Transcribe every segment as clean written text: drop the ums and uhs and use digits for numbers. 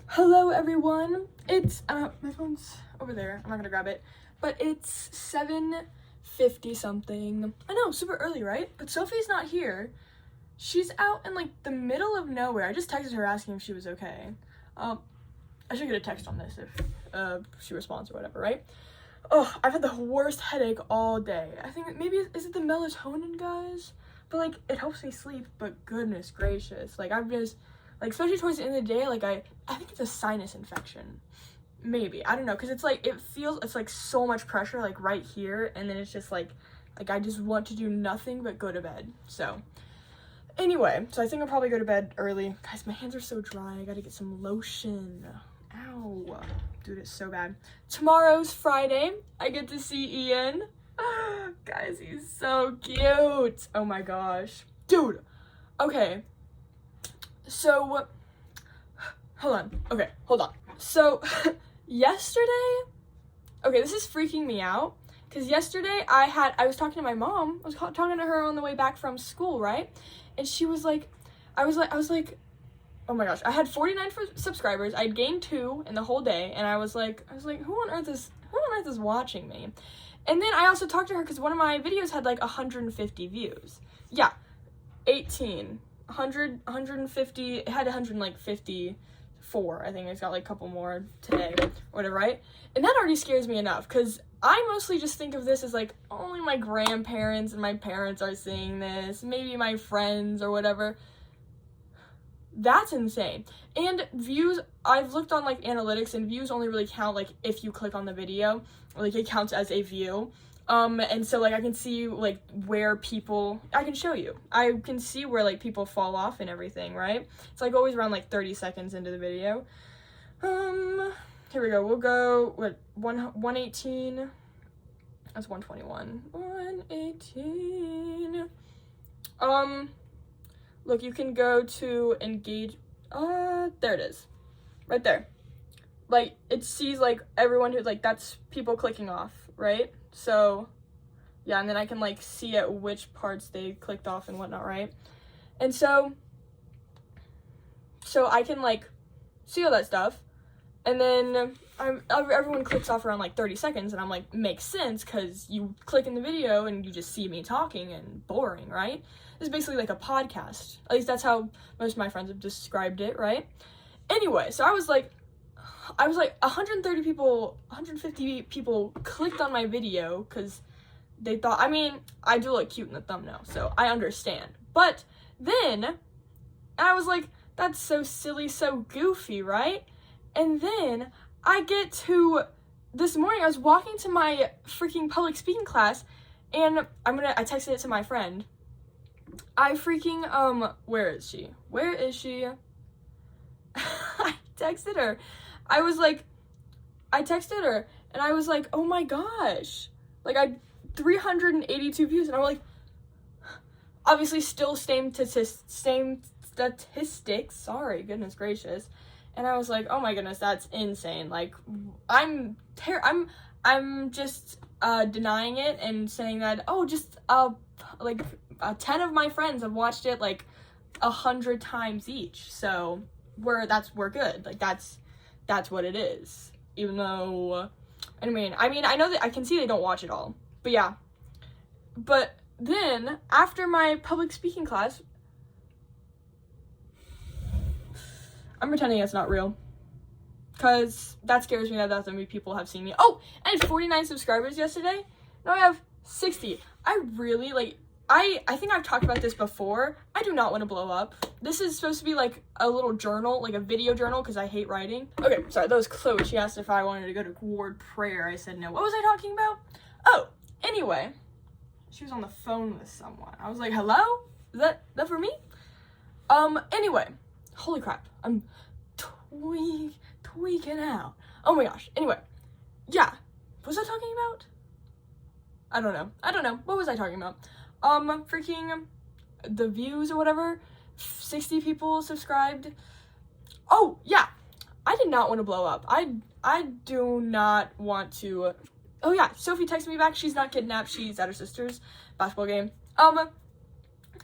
Hello everyone, it's, my phone's over there, I'm not gonna grab it, but it's 7:50 something. I know, super early, right? But Sophie's not here. She's out in, like, the middle of nowhere. I just texted her asking if she was okay. I should get a text on this if, she responds or whatever, right? Oh, I've had the worst headache all day. I think maybe, is it the melatonin, guys? But, like, it helps me sleep, but goodness gracious. Like, I'm just, like, especially towards the end of the day, like, I think it's a sinus infection. Maybe. I don't know, because it's, like, it's, like, so much pressure, like, right here, and then it's just, like, I just want to do nothing but go to bed. So, anyway, so I think I'll probably go to bed early. Guys, my hands are so dry. I gotta get some lotion. Ow. Dude, it's so bad. Tomorrow's Friday. I get to see Ian. Guys, he's so cute. Oh my gosh. Dude. Okay. So, hold on. Okay, hold on. So, yesterday, okay, this is freaking me out. Because yesterday I was talking to my mom. I was talking to her on the way back from school, right? And she was like, I was like, oh my gosh, I had 49 subscribers. I'd gained 2 in the whole day, and I was like, who on earth is watching me? And then I also talked to her because one of my videos had like 150 views. Yeah, 150. It had 154. I think it's got like a couple more today, or whatever, right? And that already scares me enough because I mostly just think of this as like only my grandparents and my parents are seeing this, maybe my friends or whatever. That's insane. And views, I've looked on like analytics, and views only really count like if you click on the video, like it counts as a view. And so like I can see like where people, I can show you, I can see where like people fall off and everything, right? It's like always around like 30 seconds into the video. Here we go. We'll go what 118. That's 121. 118. Look, you can go to engage. There it is. Right there. Like, it sees, like, everyone who's, like, that's people clicking off, right? So, yeah, and then I can, like, see at which parts they clicked off and whatnot, right? And so I can, like, see all that stuff. And then everyone clicks off around, like, 30 seconds, and I'm like, makes sense, because you click in the video and you just see me talking and boring, right? It's basically like a podcast. At least that's how most of my friends have described it, right? Anyway, so I was like 150 people clicked on my video because they thought, I mean, I do look cute in the thumbnail, so I understand. But then I was like, that's so silly, so goofy, right? And then I get to this morning, I was walking to my freaking public speaking class, and I texted it to my friend. I freaking, where is she? I texted her. I texted her, and I was like, oh my gosh. Like, I 382 views, and I'm like, obviously still same statistics, sorry, goodness gracious. And I was like, oh my goodness, that's insane. Like, I'm just, denying it and saying that, oh, just, 10 of my friends have watched it like 100 times each, so we're good. Like that's what it is. Even though, I mean, I know that I can see they don't watch it all, but yeah. But then after my public speaking class, I'm pretending it's not real, because that scares me that many people have seen me. Oh, I had 49 subscribers yesterday. Now I have 60. I really, like, I think I've talked about this before. I do not want to blow up. This is supposed to be like a little journal, like a video journal, because I hate writing. Okay, sorry, that was Chloe. She asked if I wanted to go to ward prayer. I said no. What was I talking about? Oh, anyway, she was on the phone with someone. I was like, hello? Is that for me? Anyway, holy crap. I'm tweaking out. Oh my gosh. Anyway, yeah. What was I talking about? I don't know. What was I talking about? Freaking the views or whatever. 60 people subscribed. Oh, yeah. I did not want to blow up. I do not want to. Oh yeah, Sophie texted me back. She's not kidnapped. She's at her sister's basketball game.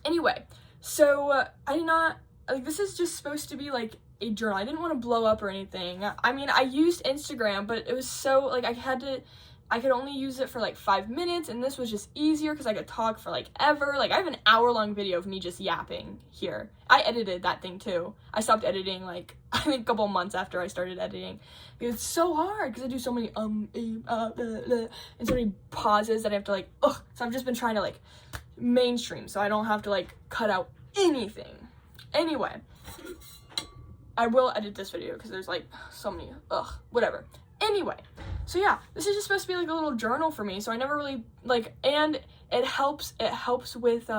Anyway, so I did not, like, this is just supposed to be like a journal. I didn't want to blow up or anything. I mean, I used Instagram, but it was so, like, I could only use it for like 5 minutes, and this was just easier because I could talk for like ever. Like, I have an hour-long video of me just yapping here. I edited that thing too. I stopped editing like, I think a couple months after I started editing, because it's so hard because I do so many blah, blah, and so many pauses that I have to like, so I've just been trying to like mainstream so I don't have to like cut out anything. Anyway, I will edit this video because there's like so many, whatever. Anyway, so yeah, this is just supposed to be like a little journal for me, so I never really, like, and it helps with,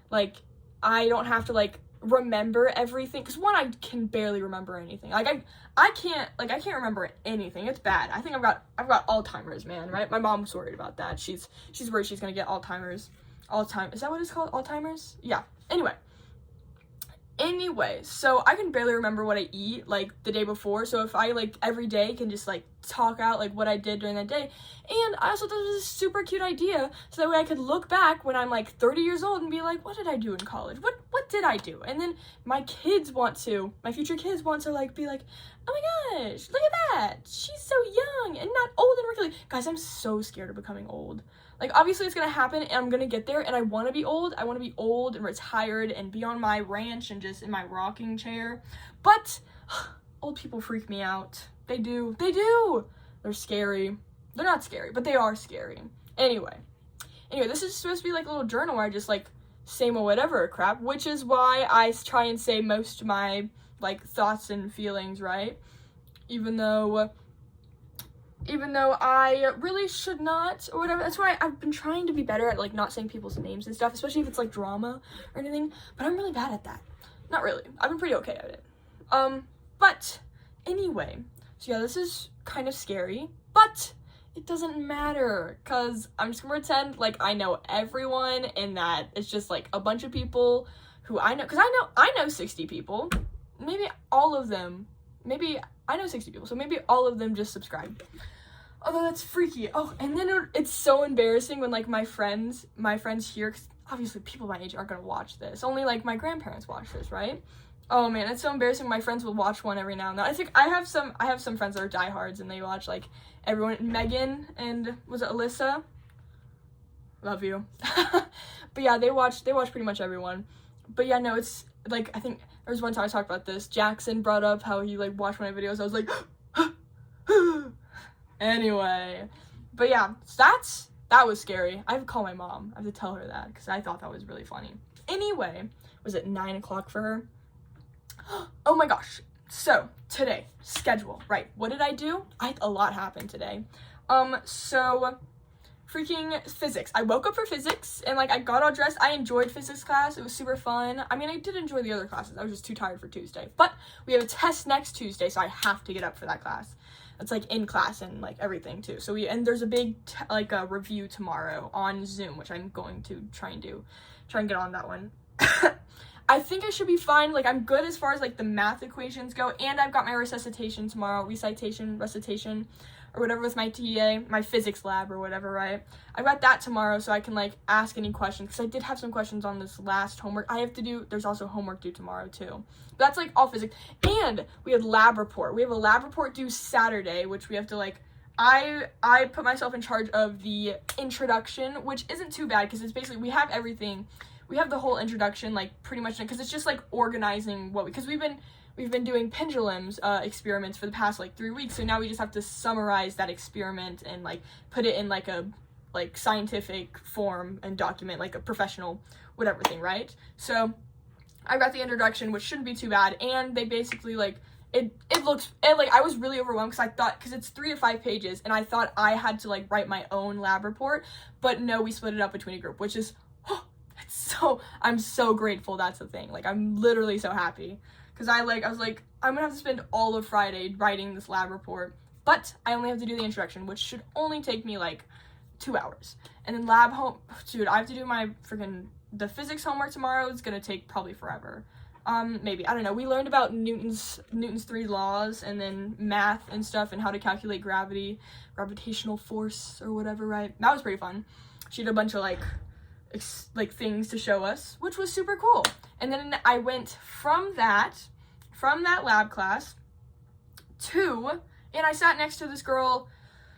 like, I don't have to, like, remember everything, because one, I can barely remember anything. Like, I can't remember anything. It's bad. I think I've got Alzheimer's, man, right? My mom's worried about that. She's worried she's gonna get Alzheimer's. Is that what it's called? Alzheimer's? Yeah. Anyway, so I can barely remember what I eat, like, the day before, so if I, like, every day can just, like, talk out, like, what I did during that day, and I also thought it was a super cute idea, so that way I could look back when I'm, like, 30 years old and be like, what did I do in college? What did I do? And then my future kids want to, like, be like, oh my gosh, look at that, she's so young and not old and wrinkly. Guys, I'm so scared of becoming old. Like, obviously it's gonna happen, and I'm gonna get there, and I want to be old. I want to be old and retired and be on my ranch and just in my rocking chair. But old people freak me out. They do. They're scary. They're not scary, but they are scary. Anyway, this is supposed to be like a little journal where I just like say my whatever crap, which is why I try and say most of my like thoughts and feelings, right? Even though I really should not, or whatever. That's why I've been trying to be better at, like, not saying people's names and stuff, especially if it's, like, drama or anything, but I'm really bad at that. Not really. I've been pretty okay at it. But anyway, so yeah, this is kind of scary, but it doesn't matter, because I'm just gonna pretend like I know everyone, and that it's just, like, a bunch of people who I know, because I know 60 people. Maybe all of them, I know 60 people, so maybe all of them just subscribe. Although that's freaky. Oh, and then it's so embarrassing when, like, my friends here, because obviously people my age aren't gonna watch this. Only, like, my grandparents watch this, right? Oh man, it's so embarrassing. My friends will watch one every now and then. I think I have some friends that are diehards, and they watch, like, everyone. Megan and, was it Alyssa? Love you. But yeah, they watch pretty much everyone. But yeah, no, it's, like, I think there was one time I talked about this. Jackson brought up how he, like, watched one of my videos. I was like, anyway. But yeah, so that was scary. I have to call my mom. I have to tell her that, because I thought that was really funny. Anyway, was it 9 o'clock for her? Oh my gosh. So, today, schedule, right. What did I do? A lot happened today. So, freaking physics. I woke up for physics, and, like, I got all dressed. I enjoyed physics class. It was super fun. I mean, I did enjoy the other classes. I was just too tired for Tuesday. But we have a test next Tuesday, so I have to get up for that class. It's, like, in class and, like, everything, too. So and there's a big, a review tomorrow on Zoom, which I'm going to try and get on that one. I think I should be fine. Like, I'm good as far as, like, the math equations go, and I've got my recitation tomorrow, recitation, or whatever with my TA, my physics lab or whatever, right? I've got that tomorrow, so I can, like, ask any questions, because I did have some questions on this last homework. There's also homework due tomorrow, too. But that's, like, all physics. And we had lab report. We have a lab report due Saturday, which we have to, like, I put myself in charge of the introduction, which isn't too bad, because it's basically, we have everything. We have the whole introduction, like, pretty much, because it's just, like, organizing because we've been doing pendulums experiments for the past, like, 3 weeks, so now we just have to summarize that experiment and, like, put it in, like, a, like, scientific form and document, like, a professional whatever thing, right? So I got the introduction, which shouldn't be too bad, and they basically, like, it looks, and, like, I was really overwhelmed, because it's 3 to 5 pages, and I thought I had to, like, write my own lab report, but no, we split it up between a group, which is, I'm so grateful that's the thing. Like, I'm literally so happy. Because I was like, I'm gonna have to spend all of Friday writing this lab report, but I only have to do the introduction, which should only take me, like, 2 hours. And then dude, I have to do the physics homework tomorrow. It's gonna take probably forever. Maybe, I don't know. We learned about Newton's 3 laws, and then math and stuff, and how to calculate gravitational force, or whatever, right? That was pretty fun. She did a bunch of, like things to show us, which was super cool. And then I went from that from that lab class and I sat next to this girl,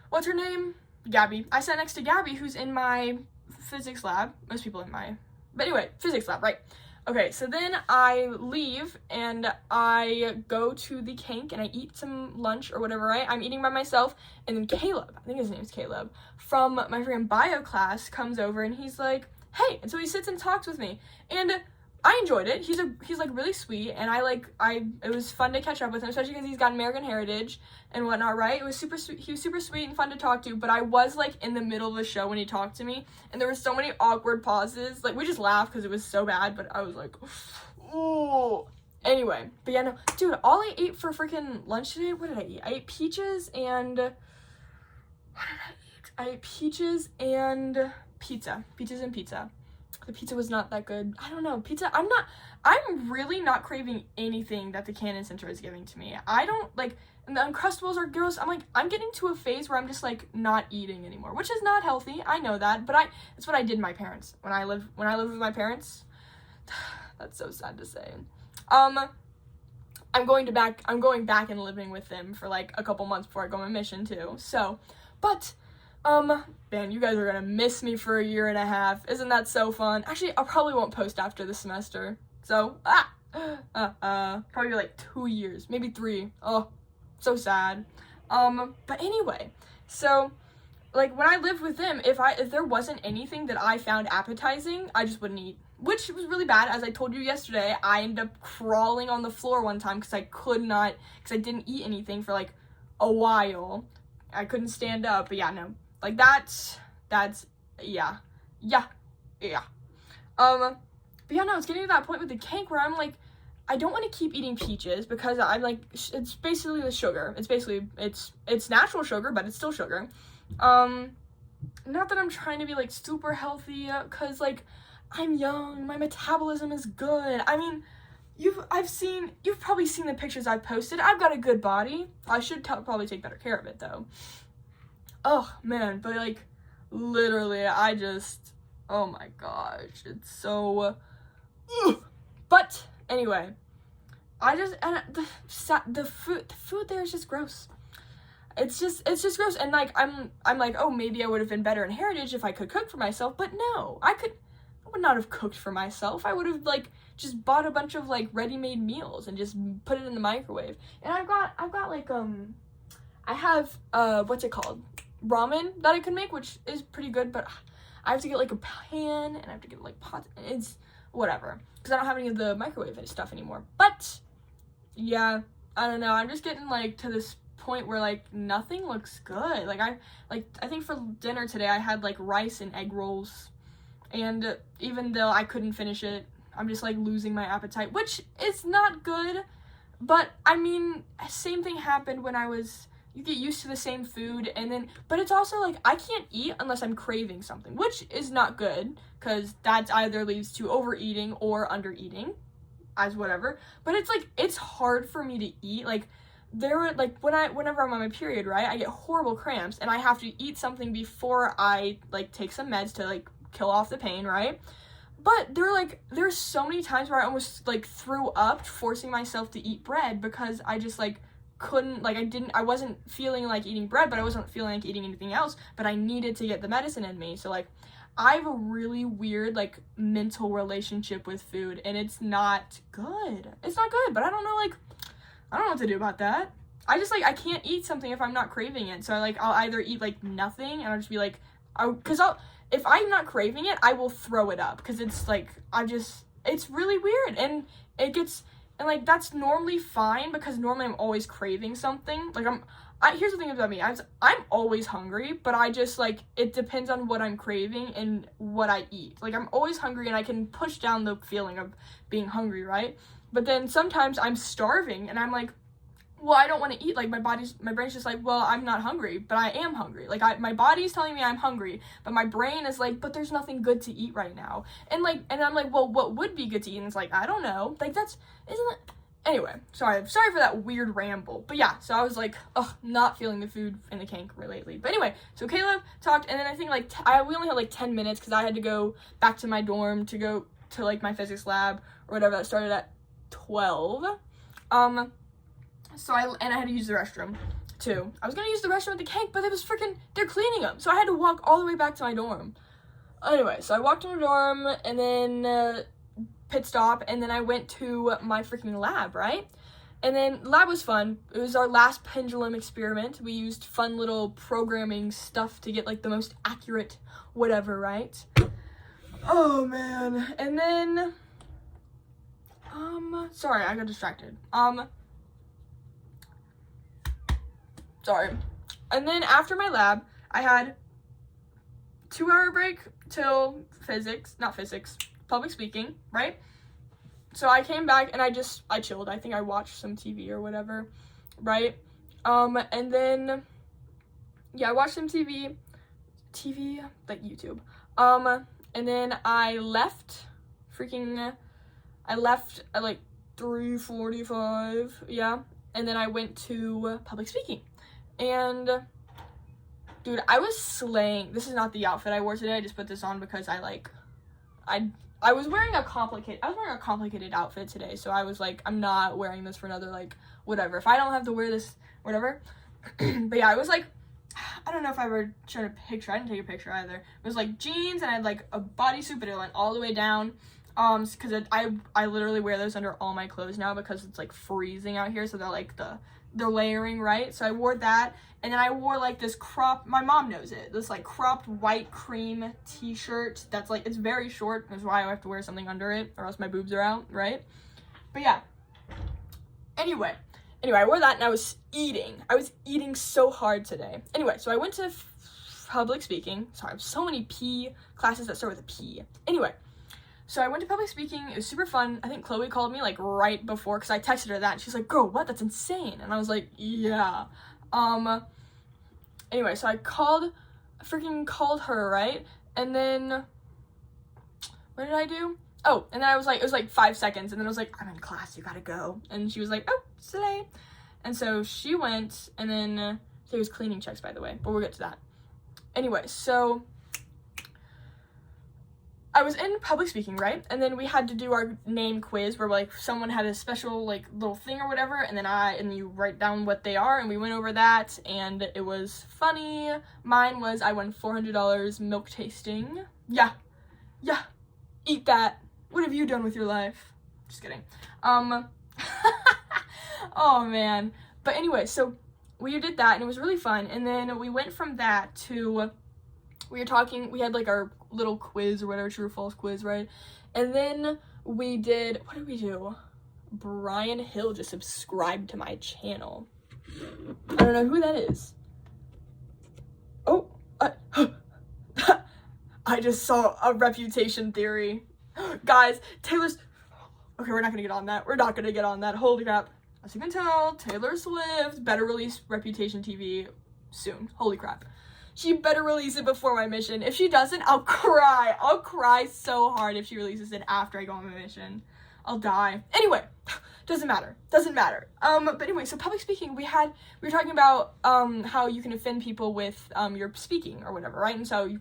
what's her name? Gabby. I sat next to Gabby, who's in my physics lab. Most people in my, but anyway, physics lab, right? Okay, so then I leave and I go to the Kank and I eat some lunch or whatever, right? I'm eating by myself, and then Caleb, I think his name's Caleb, from my freaking bio class comes over and he's like, hey, and so he sits and talks with me, and I enjoyed it. He's like really sweet, and it was fun to catch up with him, especially because he's got American heritage and whatnot, right? It was super sweet. He was super sweet and fun to talk to, but I was like in the middle of the show when he talked to me, and there were so many awkward pauses. Like, we just laughed because it was so bad, but I was like, oh. Anyway, but yeah, no, dude, all I ate for freaking lunch today, what did I eat? I ate peaches and, what did I eat? I ate peaches and pizza. Peaches and pizza. The pizza was not that good. I don't know. Pizza, I'm really not craving anything that the Cannon Center is giving to me. I don't, like, and the Uncrustables are gross. I'm getting to a phase where I'm just, like, not eating anymore, which is not healthy. I know that, but it's what I did with my parents. When I lived with my parents, that's so sad to say. I'm going back and living with them for, like, a couple months before I go on mission, too. So, but, man, you guys are gonna miss me for a year and a half. Isn't that so fun? Actually, I probably won't post after the semester. So, probably like 2 years, maybe 3. Oh, so sad. But anyway, so, like, when I lived with them, if there wasn't anything that I found appetizing, I just wouldn't eat. Which was really bad. As I told you yesterday, I ended up crawling on the floor one time because I didn't eat anything for, like, a while. I couldn't stand up, but yeah, no. Like, that's, yeah. But yeah, no, it's getting to that point with the cake where I'm like, I don't want to keep eating peaches because I'm like, it's basically the sugar. It's natural sugar, but it's still sugar. Not that I'm trying to be, like, super healthy, because, like, I'm young, my metabolism is good. I mean, you've probably seen the pictures I've posted. I've got a good body. I should probably take better care of it, though. Oh, man, but, like, literally, oh my gosh, it's so, but, anyway, the food there is just gross. It's just gross, and, like, I'm like, oh, maybe I would have been better in Heritage if I could cook for myself, but no, I would not have cooked for myself. I would have, like, just bought a bunch of, like, ready-made meals and just put it in the microwave, and I've got, like, I have, what's it called? Ramen that I could make, which is pretty good, but I have to get, like, a pan, and I have to get, like, pots, and it's whatever, because I don't have any of the microwave stuff anymore. But yeah, I don't know, I'm just getting, like, to this point where, like, nothing looks good. Like, I think for dinner today I had, like, rice and egg rolls, and even though I couldn't finish it, I'm just, like, losing my appetite, which is not good. But I mean, same thing happened when you get used to the same food, but it's also, like, I can't eat unless I'm craving something, which is not good, because that either leads to overeating or undereating, as whatever, but it's, like, it's hard for me to eat, like, whenever I'm on my period, right, I get horrible cramps, and I have to eat something before I, like, take some meds to, like, kill off the pain, right, but there's so many times where I almost, like, threw up forcing myself to eat bread, because I just, like, couldn't, like, I wasn't feeling like eating bread, but I wasn't feeling like eating anything else, but I needed to get the medicine in me. So, like, I have a really weird, like, mental relationship with food, and it's not good. It's not good, but I don't know, like, I don't know what to do about that. I just, like, I can't eat something if I'm not craving it. So, I'll either eat, like, nothing, and I'll just be, like, if I'm not craving it, I will throw it up, because it's, like, it's really weird, and and, like, that's normally fine, because normally I'm always craving something. Like, here's the thing about me, I'm always hungry, but I just, like, it depends on what I'm craving and what I eat. Like, I'm always hungry, and I can push down the feeling of being hungry, right? But then sometimes I'm starving, and I'm like, well, I don't want to eat. Like, my brain's just like, well, I'm not hungry, but I am hungry. Like, my body's telling me I'm hungry, but my brain is like, but there's nothing good to eat right now. And I'm like, well, what would be good to eat? And it's like, I don't know. Like, isn't it? Anyway, sorry for that weird ramble. But yeah, so I was like, not feeling the food in the Kank lately. But anyway, so Caleb talked, and then I think, like, we only had, like, 10 minutes, because I had to go back to my dorm to go to, like, my physics lab or whatever. That started at 12. So I had to use the restroom too. I was gonna use the restroom at the Kank, but they're cleaning them, so I had to walk all the way back to my dorm. Anyway, so I walked to my dorm, and then pit stop, and then I went to my freaking lab, right? And then lab was fun. It was our last pendulum experiment. We used fun little programming stuff to get like the most accurate whatever, right? Oh man. And then sorry, I got distracted. Sorry. And then after my lab, I had 2-hour break till public speaking, right? So I came back and I chilled. I think I watched some TV or whatever, right? And then, yeah, I watched some TV, like YouTube. And then I left at like 3:45, yeah. And then I went to public speaking. And, dude, I was slaying. This is not the outfit I wore today. I just put this on because I was wearing a complicated outfit today, so I was like, I'm not wearing this for another, like, whatever. If I don't have to wear this, whatever. But yeah, I was like, I don't know if I ever showed a picture. I didn't take a picture either. It was like jeans, and I had like a bodysuit, but it went all the way down. Because I literally wear those under all my clothes now because it's like freezing out here, so they're layering, right? So I wore that, and then I wore like this my mom knows it, this like cropped white cream t-shirt that's like, it's very short, that's why I have to wear something under it or else my boobs are out, right? But yeah, anyway, I wore that, and I was eating so hard today. Anyway, so I went to public speaking. Sorry, I have so many P classes that start with a P. Anyway, so I went to public speaking. It was super fun. I think Chloe called me like right before, because I texted her that, and she's like, girl, what? That's insane. And I was like, yeah. Anyway, so I called her, right? And then, what did I do? Oh, and then it was like 5 seconds, and then I was like, I'm in class, you gotta go. And she was like, oh, slay. And so she went, and then, there was cleaning checks, by the way, but we'll get to that. Anyway, so I was in public speaking, right? And then we had to do our name quiz where like someone had a special like little thing or whatever, and then you write down what they are, and we went over that, and it was funny. Mine was I won $400 milk tasting. Yeah, eat that. What have you done with your life? Just kidding. Oh man. But anyway, so we did that, and it was really fun. And then we went from that to, we had like our little quiz or whatever, true or false quiz, right? And then what did we do? Brian Hill just subscribed to my channel. I don't know who that is. Oh, I just saw a reputation theory. Guys, okay, we're not gonna get on that. We're not gonna get on that. Holy crap. As you can tell, Taylor Swift better release Reputation TV soon. Holy crap. She better release it before my mission. If she doesn't, I'll cry. I'll cry so hard if she releases it after I go on my mission. I'll die. Anyway, doesn't matter. But anyway, so public speaking, we were talking about how you can offend people with your speaking or whatever, right? And so you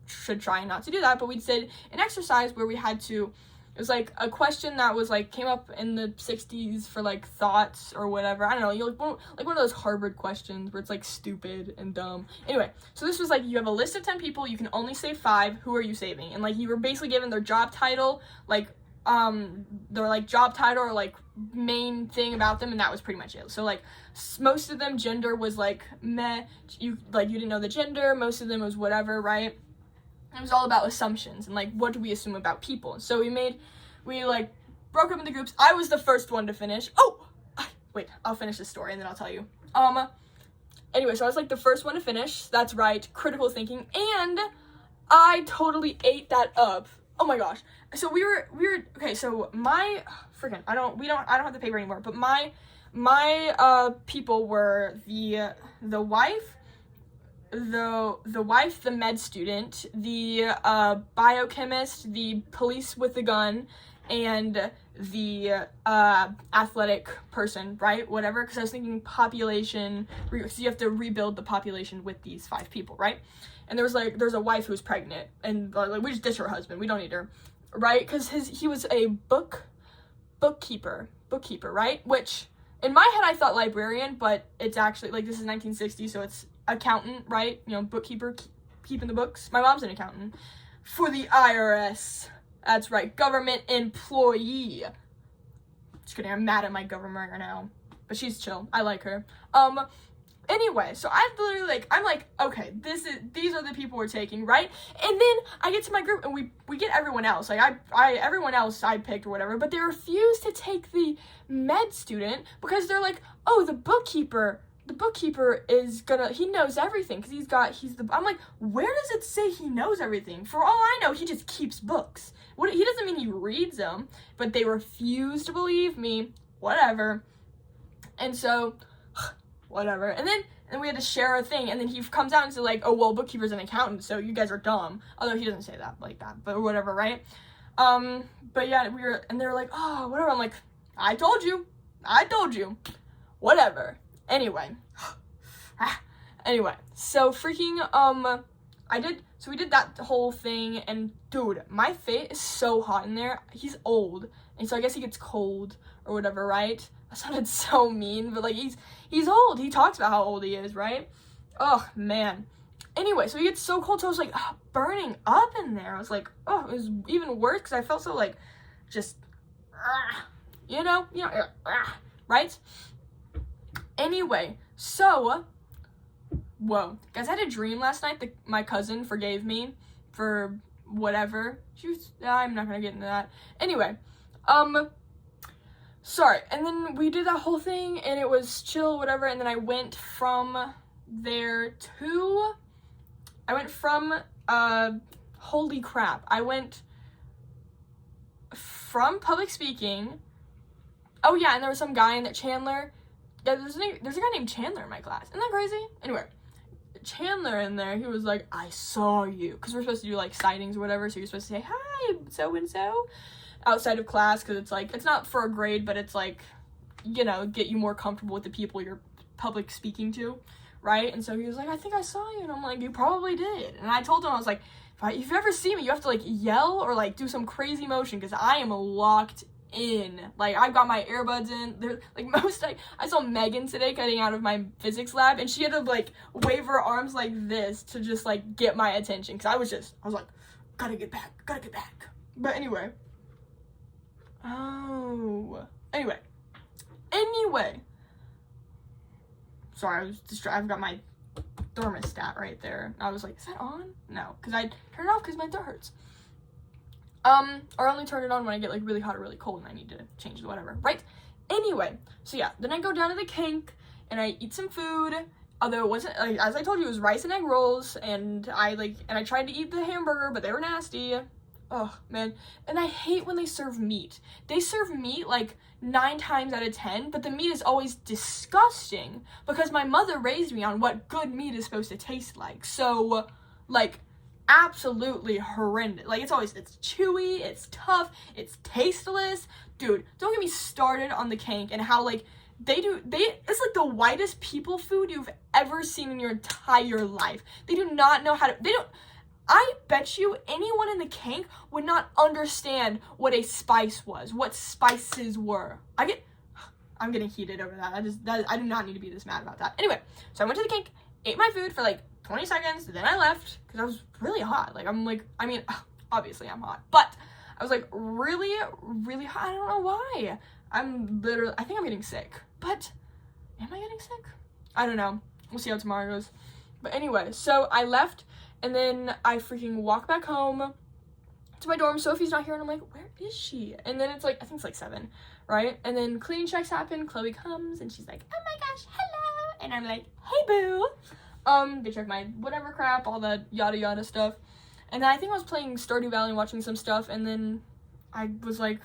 should try not to do that, but we did an exercise where we had to, it was like a question that was like came up in the 60s for like thoughts or whatever. I don't know, like one of those Harvard questions where it's like stupid and dumb. Anyway, so this was like, you have a list of 10 people, you can only save 5. Who are you saving? And like you were basically given their job title, like their like job title or like main thing about them, and that was pretty much it. So like most of them, gender was like meh, you didn't know the gender. Most of them was whatever, right? It was all about assumptions and like what do we assume about people. So we like broke up into groups. I was the first one to finish. Wait, I'll finish this story and then I'll tell you. Anyway, so I was like the first one to finish. That's right, critical thinking, and I totally ate that up. Oh my gosh. So we were okay. So my I don't have the paper anymore. But my people were the wife. The wife, the med student, the biochemist, the police with the gun, and the athletic person, right? Whatever, because I was thinking population, so you have to rebuild the population with these 5 people, right? And there's a wife who's pregnant, and like we just ditch her husband, we don't need her, right? Because he was a bookkeeper, bookkeeper, right? Which, in my head, I thought librarian, but it's actually, like, this is 1960, so it's accountant, right? You know, bookkeeper, keeping the books. My mom's an accountant. For the IRS. That's right, government employee. Just kidding, I'm mad at my government right now. But she's chill. I like her. Anyway, so I literally, like, I'm like, okay, these are the people we're taking, right? And then I get to my group, and we get everyone else. Like, everyone else I picked or whatever, but they refuse to take the med student because they're like, oh, the bookkeeper is he knows everything because I'm like, where does it say he knows everything? For all I know, he just keeps books. He doesn't mean he reads them, but they refuse to believe me, whatever. And so, whatever. And then we had to share a thing, and then he comes out and says, like, oh, well, bookkeeper's an accountant, so you guys are dumb. Although he doesn't say that like that, but whatever, right? But yeah, and they were like, oh, whatever. I'm like, I told you. Whatever. Anyway. So freaking, we did that whole thing, and dude, my face is so hot in there. He's old, and so I guess he gets cold or whatever, right? That sounded so mean, but like, he's old. He talks about how old he is, right? Oh, man. Anyway, so he gets so cold, so I was like, burning up in there. I was like, oh, it was even worse, because I felt so, like, just, right? Anyway, so, whoa. Guys, I had a dream last night that my cousin forgave me for whatever. I'm not gonna get into that. Anyway, sorry. And then we did that whole thing, and it was chill, whatever, and then I went from there to, holy crap. I went from public speaking. Oh, yeah, and there was some guy in that Chandler. Yeah, there's a guy named Chandler in my class. Isn't that crazy? Anyway, Chandler in there, he was like, I saw you. Because we're supposed to do, like, sightings or whatever, so you're supposed to say, hi, so-and-so, outside of class, because it's, like, it's not for a grade, but it's, like, you know, get you more comfortable with the people you're public speaking to, right? And so he was like, I think I saw you. And I'm like, you probably did. And I told him, I was like, if you ever see me, you have to, like, yell or, like, do some crazy motion, because I am locked in. Like, I've got my earbuds in. They're like, I saw Megan today getting out of my physics lab, and she had to like wave her arms like this to just like get my attention, because I was like, gotta get back. But anyway, sorry, I was distracted. I've got my thermostat right there. I was like, is that on? No, because I turned it off because my throat hurts. Or only turn it on when I get, like, really hot or really cold and I need to change it, whatever, right? Anyway, so yeah, then I go down to the kink, and I eat some food, although it wasn't, like, as I told you, it was rice and egg rolls, and I tried to eat the hamburger, but they were nasty. Oh, man. And I hate when they serve meat. They serve meat, like, 9 times out of 10, but the meat is always disgusting, because my mother raised me on what good meat is supposed to taste like, so, like, absolutely horrendous. Like, it's chewy, it's tough, it's tasteless. Dude, don't get me started on the kink and how, like, it's like the whitest people food you've ever seen in your entire life. They do not know how to, I bet you anyone in the kink would not understand what a spice was, what spices were. I'm getting heated over that. I do not need to be this mad about that. Anyway, so I went to the kink, ate my food for, like, 20 seconds, then I left, because I was really hot. Like, obviously I'm hot, but I was, like, really, really hot. I don't know why. I think I'm getting sick, but am I getting sick? I don't know. We'll see how tomorrow goes. But anyway, so I left, and then I freaking walk back home to my dorm. Sophie's not here, and I'm like, where is she? And then it's, like, I think it's, like, 7, right? And then cleaning checks happen. Chloe comes, and she's like, oh my gosh, hello. And I'm like, hey, boo. They checked my whatever crap, all that yada yada stuff. And then I think I was playing Stardew Valley and watching some stuff, and then I was like,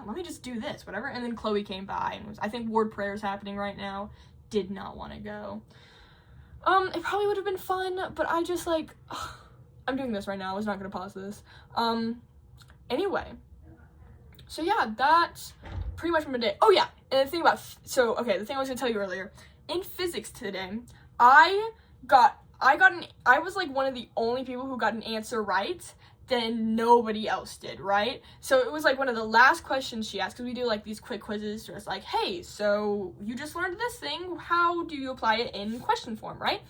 let me just do this, whatever. And then Chloe came by, and I think ward prayer's happening right now. Did not want to go. It probably would have been fun, but I just, like, I'm doing this right now. I was not going to pause this. Anyway. So yeah, that's pretty much my day. Oh yeah, and the thing about, the thing I was going to tell you earlier. In physics today, I was like one of the only people who got an answer right, then nobody else did, right? So it was like one of the last questions she asked, because we do like these quick quizzes, just like, hey, so you just learned this thing, how do you apply it in question form, right?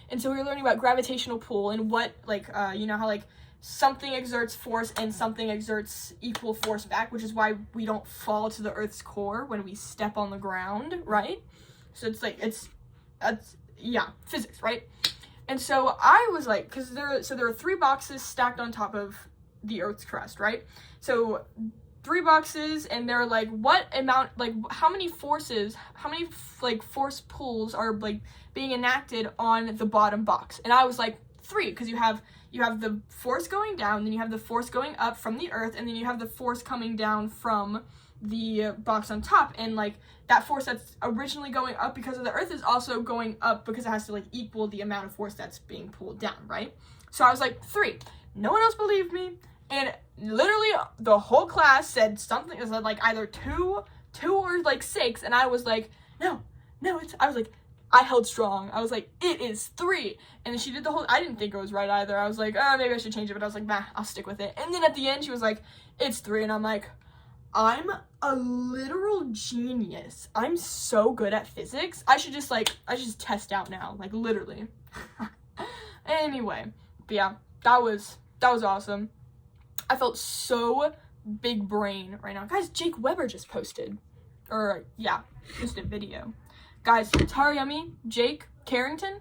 And so we were learning about gravitational pull and what, like, you know how like something exerts force and something exerts equal force back, which is why we don't fall to the Earth's core when we step on the ground, right? So it's like, yeah, physics, right? And so I was like, because there are 3 boxes stacked on top of the Earth's crust, right? So 3 boxes, and they're like, what amount, like, how many forces, like, force pulls are, like, being enacted on the bottom box? And I was like, 3, because you have the force going down, then you have the force going up from the Earth, and then you have the force coming down from the box on top, and like that force that's originally going up because of the Earth is also going up because it has to like equal the amount of force that's being pulled down, right? So I was like, 3. No one else believed me, and literally the whole class said something, it said like either 2 or like 6, and I was like, no, I was like, I held strong. I was like, it is 3. And then she did the whole, I didn't think it was right either. I was like, oh, maybe I should change it, but I was like, nah, I'll stick with it. And then at the end, she was like, it's 3, and I'm like, I'm a literal genius. I'm so good at physics. I should just test out now, like literally. Anyway, but yeah, that was awesome. I felt so big brain right now. Guys, Jake Weber just posted, or yeah, just a video. Guys, Taryumi, Jake, Carrington,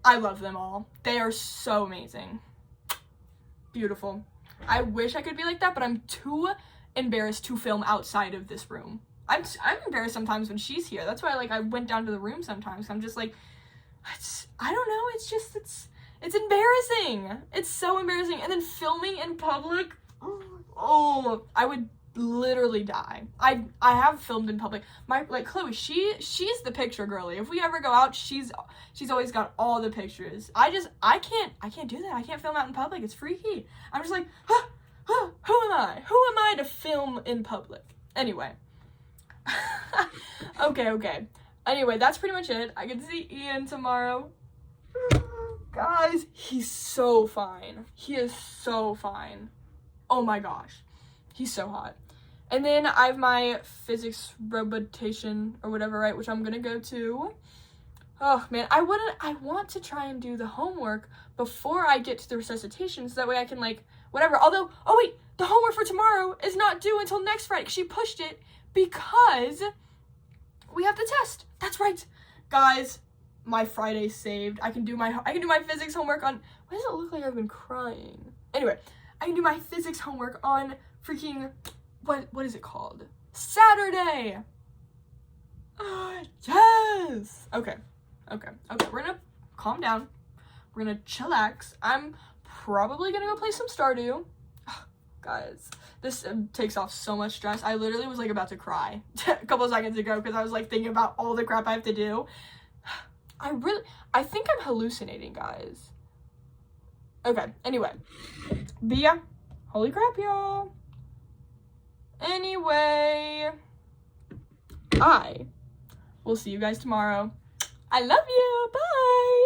I love them all. They are so amazing. Beautiful. I wish I could be like that, but I'm too embarrassed to film outside of this room. I'm embarrassed sometimes when she's here. That's why I went down to the room sometimes. I'm just like, I don't know, it's embarrassing. It's so embarrassing. And then filming in public, oh, I would literally die. I have filmed in public. Chloe, she's the picture girly. If we ever go out, she's always got all the pictures. I can't do that. I can't film out in public. It's freaky. I'm just like, who am I? Who am I to film in public? Anyway. Okay. Anyway, that's pretty much it. I get to see Ian tomorrow. Guys, he's so fine. He is so fine. Oh my gosh. He's so hot. And then I have my physics rotation or whatever, right, which I'm gonna go to. Oh man, I want to try and do the homework before I get to the resuscitation, so that way I can whatever. Although, oh wait, the homework for tomorrow is not due until next Friday. She pushed it because we have the test. That's right, guys. My Friday's saved. I can do my physics homework on. Why does it look like I've been crying? Anyway, I can do my physics homework on freaking what is it called? Saturday. Yes. Okay. We're gonna calm down. We're gonna chillax. I'm probably gonna go play some Stardew. Guys, this takes off so much stress. I literally was about to cry a couple of seconds ago because I was thinking about all the crap I have to do. I think I'm hallucinating, guys. Okay, anyway. But yeah, holy crap, y'all. Anyway, I will see you guys tomorrow. I love you. Bye.